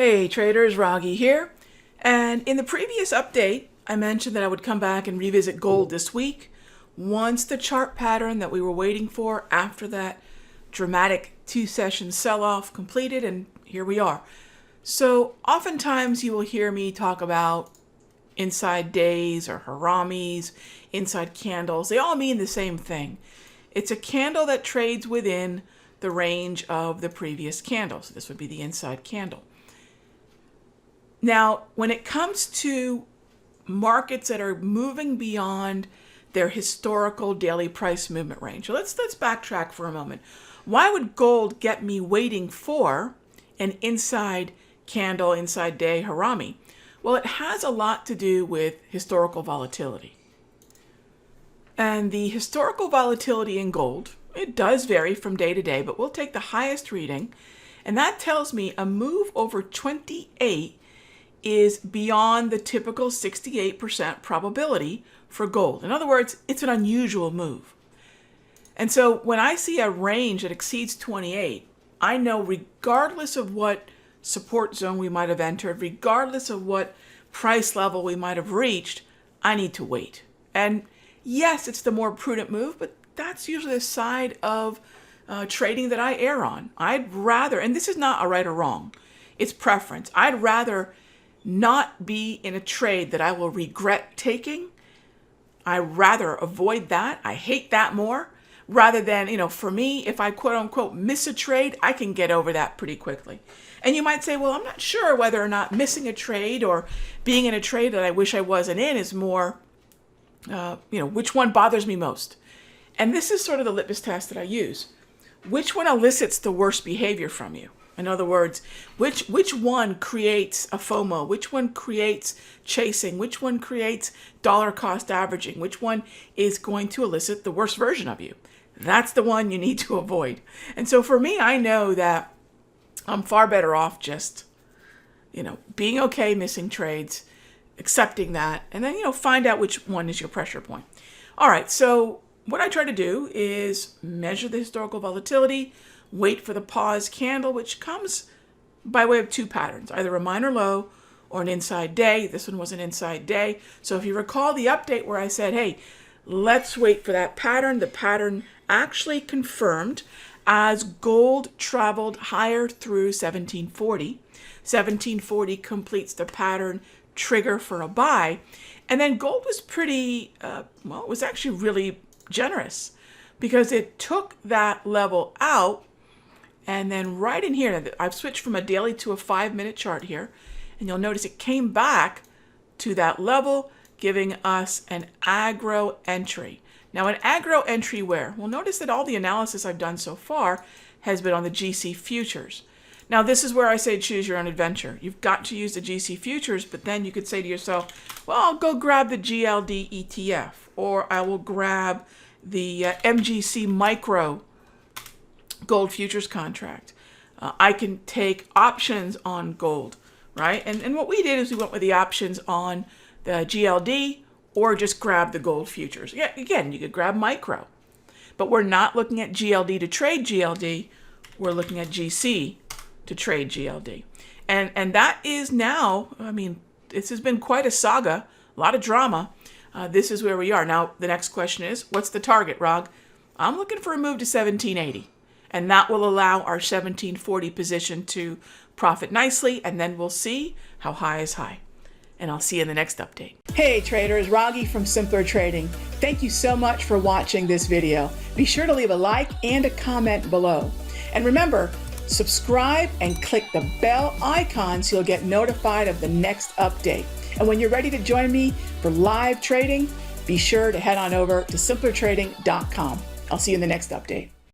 Hey traders, Raghee here. And in the previous update, I mentioned that I would come back and revisit gold this week once the chart pattern that we were waiting for after that dramatic two-session sell-off completed, and here we are. So oftentimes you will hear me talk about inside days or haramis, inside candles. They all mean the same thing. It's a candle that trades within the range of the previous candle. So this would be the inside candle. Now, when it comes to markets that are moving beyond their historical daily price movement range, so let's backtrack for a moment. Why would gold get me waiting for an inside candle, inside day harami? Well, it has a lot to do with historical volatility. And the historical volatility in gold, it does vary from day to day, but we'll take the highest reading, and that tells me a move over 28 is beyond the typical 68% probability for gold. In other words, it's an unusual move. And so when I see a range that exceeds 28, I know regardless of what support zone we might have entered, regardless of what price level we might have reached, I need to wait. And yes, it's the more prudent move, but that's usually the side of trading that I err on. I'd rather, and this is not a right or wrong, it's preference. I'd rather not be in a trade that I will regret taking. I rather avoid that. I hate that more rather than, for me, if I quote unquote miss a trade, I can get over that pretty quickly. And you might say, well, I'm not sure whether or not missing a trade or being in a trade that I wish I wasn't in is more, which one bothers me most? And this is sort of the litmus test that I use. Which one elicits the worst behavior from you? In other words, which one creates a FOMO? Which one creates chasing? Which one creates dollar cost averaging? Which one is going to elicit the worst version of you? That's the one you need to avoid. And so for me, I know that I'm far better off just, being okay missing trades, accepting that, and then, find out which one is your pressure point. All right, so what I try to do is measure the historical volatility, wait for the pause candle, which comes by way of two patterns, either a minor low or an inside day. This one was an inside day. So if you recall the update where I said, hey, let's wait for that pattern, the pattern actually confirmed as gold traveled higher through 1740. 1740 completes the pattern trigger for a buy. And then gold was pretty, it was actually really generous because it took that level out. And then right in here, I've switched from a daily to a 5-minute chart here, and you'll notice it came back to that level, giving us an aggro entry. Now, an aggro entry where? Well, notice that all the analysis I've done so far has been on the GC futures. Now, this is where I say choose your own adventure. You've got to use the GC futures, but then you could say to yourself, well, I'll go grab the GLD ETF, or I will grab the MGC Micro gold futures contract. I can take options on gold, right? And what we did is we went with the options on the GLD or just grab the gold futures. Yeah, again, you could grab micro, but we're not looking at GLD to trade GLD. We're looking at GC to trade GLD. And that is now, this has been quite a saga, a lot of drama. This is where we are. Now, the next question is, what's the target, Rag? I'm looking for a move to 1780. And that will allow our 1740 position to profit nicely, and then we'll see how high is high. And I'll see you in the next update. Hey traders, Raghee from Simpler Trading. Thank you so much for watching this video. Be sure to leave a like and a comment below. And remember, subscribe and click the bell icon so you'll get notified of the next update. And when you're ready to join me for live trading, be sure to head on over to simplertrading.com. I'll see you in the next update.